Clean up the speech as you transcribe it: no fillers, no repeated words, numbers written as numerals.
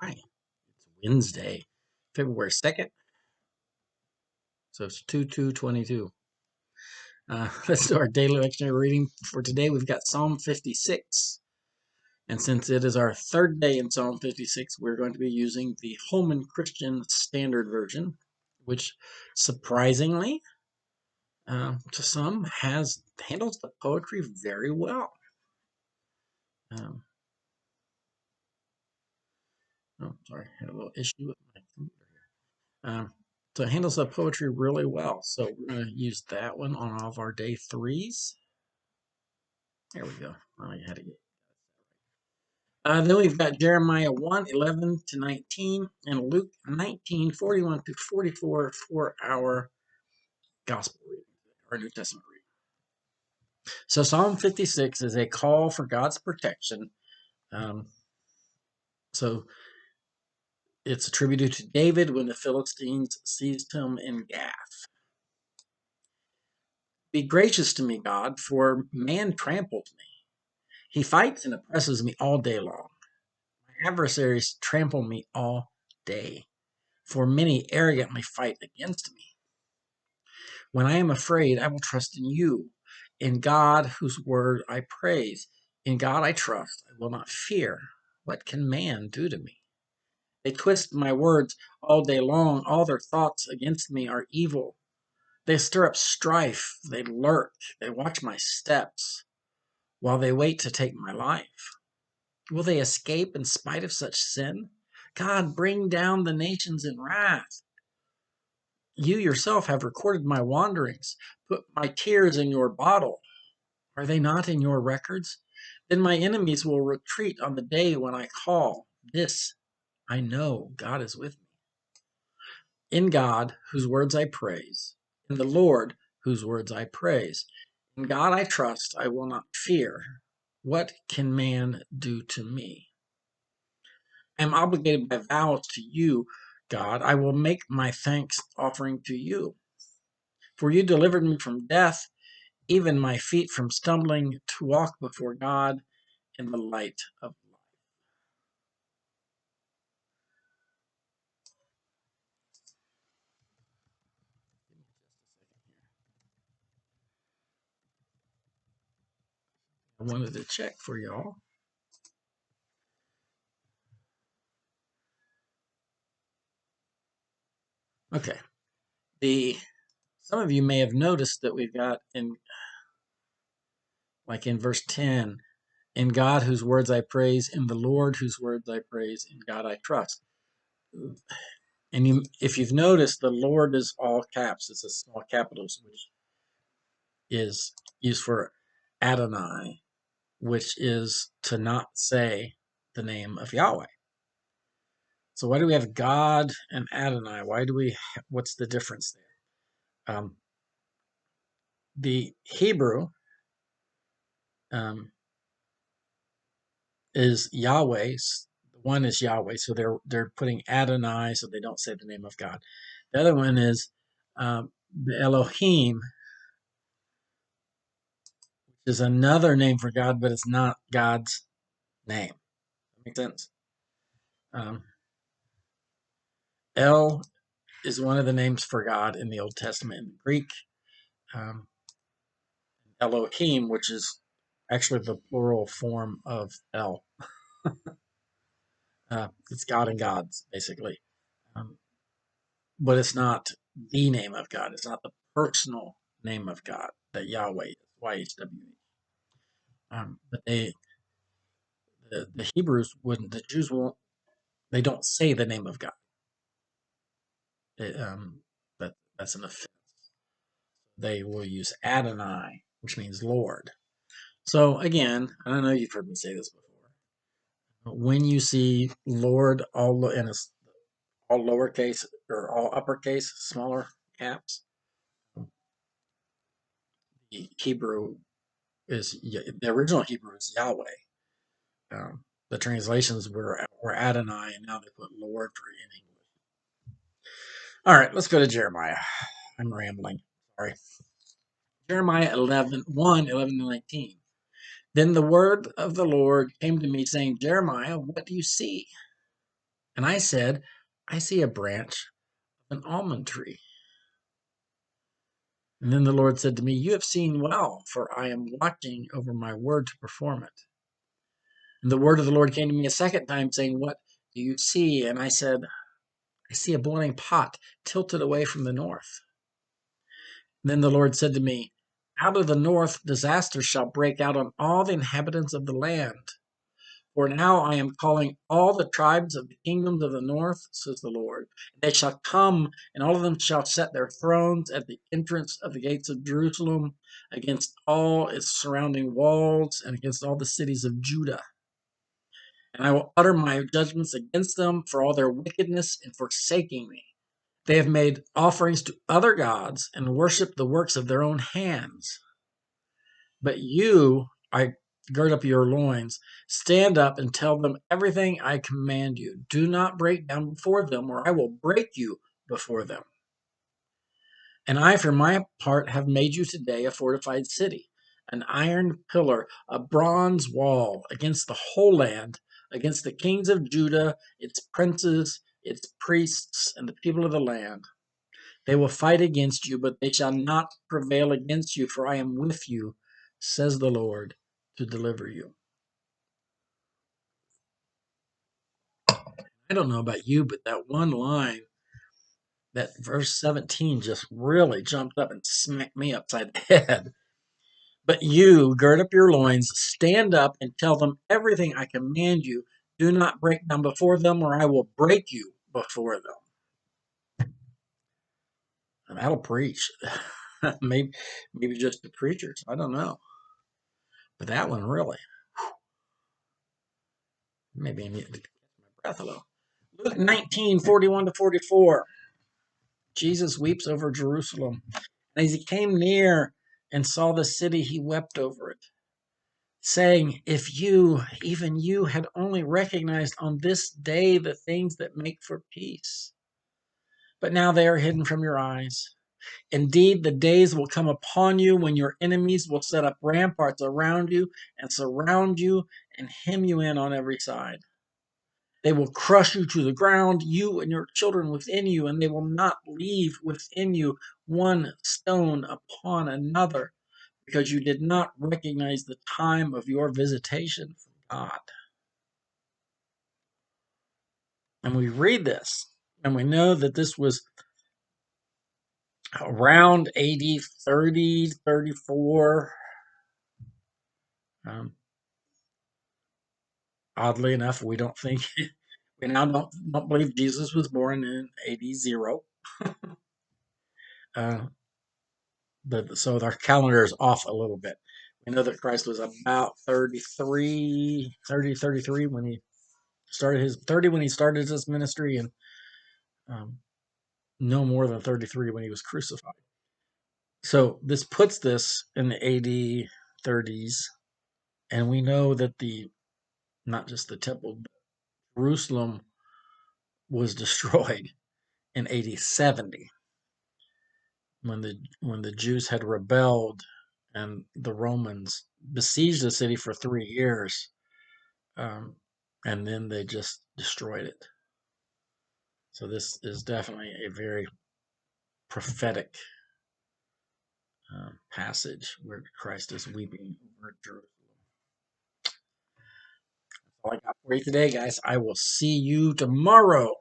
Hi, it's Wednesday, February 2nd, so it's 2/2/22. Let's do our daily lectionary reading for today. We've got Psalm 56, and since it is our third day in Psalm 56, we're going to be using the Holman Christian Standard Version, which surprisingly, to some, handles the poetry very well. Um, sorry, I had a little issue with my computer here. So it handles the poetry really well. So we're going to use that one on all of our day threes. There we go. I had to get. Then we've got Jeremiah 1:11-19 and Luke 19:41-44 for our gospel reading, our New Testament reading. So Psalm 56 is a call for God's protection. So it's attributed to David when the Philistines seized him in Gath. Be gracious to me, God, for man tramples me. He fights and oppresses me all day long. My adversaries trample me all day, for many arrogantly fight against me. When I am afraid, I will trust in you, in God whose word I praise. In God I trust, I will not fear. What can man do to me? They twist my words all day long. All their thoughts against me are evil. They stir up strife. They lurk. They watch my steps while they wait to take my life. Will they escape in spite of such sin? God, bring down the nations in wrath. You yourself have recorded my wanderings. Put my tears in your bottle. Are they not in your records? Then my enemies will retreat on the day when I call. This I know, God is with me. In God, whose words I praise. In the Lord, whose words I praise. In God I trust, I will not fear. What can man do to me? I am obligated by vows to you, God. I will make my thanks offering to you. For you delivered me from death, even my feet from stumbling, to walk before God in the light of life. I wanted to check for y'all. Okay. Some of you may have noticed that we've got in verse 10, in God whose words I praise, in the Lord whose words I praise, in God I trust. And if you've noticed, the Lord is all caps. It's a small capitals, which is used for Adonai, which is to not say the name of Yahweh. So why do we have God and Adonai? What's the difference there? The Hebrew is Yahweh. One is Yahweh, so they're putting Adonai, so they don't say the name of God. The other one is the Elohim, which is another name for God, but it's not God's name. That makes sense. El is one of the names for God in the Old Testament. In Greek, Elohim, which is actually the plural form of El. It's God and gods, basically. But it's not the name of God. It's not the personal name of God that Yahweh is, YHWH. But the Hebrews wouldn't, the Jews won't, they don't say the name of God. That's an offense. They will use Adonai, which means Lord. So again, I don't know if you've heard me say this before. But when you see Lord all lowercase or all uppercase, smaller caps, the original Hebrew is Yahweh. The translations were Adonai, and now they put Lord for in English. All right, let's go to Jeremiah. I'm rambling. Sorry. Jeremiah 1:11-19. Then the word of the Lord came to me, saying, Jeremiah, what do you see? And I said, I see a branch of an almond tree. And then the Lord said to me, you have seen well, for I am watching over my word to perform it. And the word of the Lord came to me a second time, saying, what do you see? And I said, I see a boiling pot tilted away from the north. And then the Lord said to me, out of the north disaster shall break out on all the inhabitants of the land. For now I am calling all the tribes of the kingdoms of the north, says the Lord. They shall come, and all of them shall set their thrones at the entrance of the gates of Jerusalem, against all its surrounding walls, and against all the cities of Judah. And I will utter my judgments against them for all their wickedness in forsaking me. They have made offerings to other gods and worshiped the works of their own hands. But you, I gird up your loins, stand up and tell them everything I command you. Do not break down before them, or I will break you before them. And I, for my part, have made you today a fortified city, an iron pillar, a bronze wall against the whole land, against the kings of Judah, its princes, its priests, and the people of the land. They will fight against you, but they shall not prevail against you, for I am with you, says the Lord, to deliver you. I don't know about you, but that one line, that verse 17, just really jumped up and smacked me upside the head. But you, gird up your loins, stand up and tell them everything I command you. Do not break down before them, or I will break you before them. And that'll preach. maybe just the preachers. I don't know. But that one really. Maybe I need to catch my breath a little. Luke 19:41 to 44. Jesus weeps over Jerusalem. And as he came near and saw the city, he wept over it, saying, if you, even you, had only recognized on this day the things that make for peace. But now they are hidden from your eyes. Indeed, the days will come upon you when your enemies will set up ramparts around you and surround you and hem you in on every side. They will crush you to the ground, you and your children within you, and they will not leave within you one stone upon another, because you did not recognize the time of your visitation from God. And we read this, and we know that this was around AD 30, 34. Oddly enough, we don't think, we now don't believe Jesus was born in AD 0. So our calendar is off a little bit. We know that Christ was about 33 when he started his 30 when he started his ministry, and no more than 33 when he was crucified. So this puts this in the AD 30s, and we know that not just the temple, but Jerusalem was destroyed in AD 70 when the Jews had rebelled and the Romans besieged the city for 3 years, and then they just destroyed it. So this is definitely a very prophetic passage where Christ is weeping over Jerusalem. That's all I got for you today, guys. I will see you tomorrow.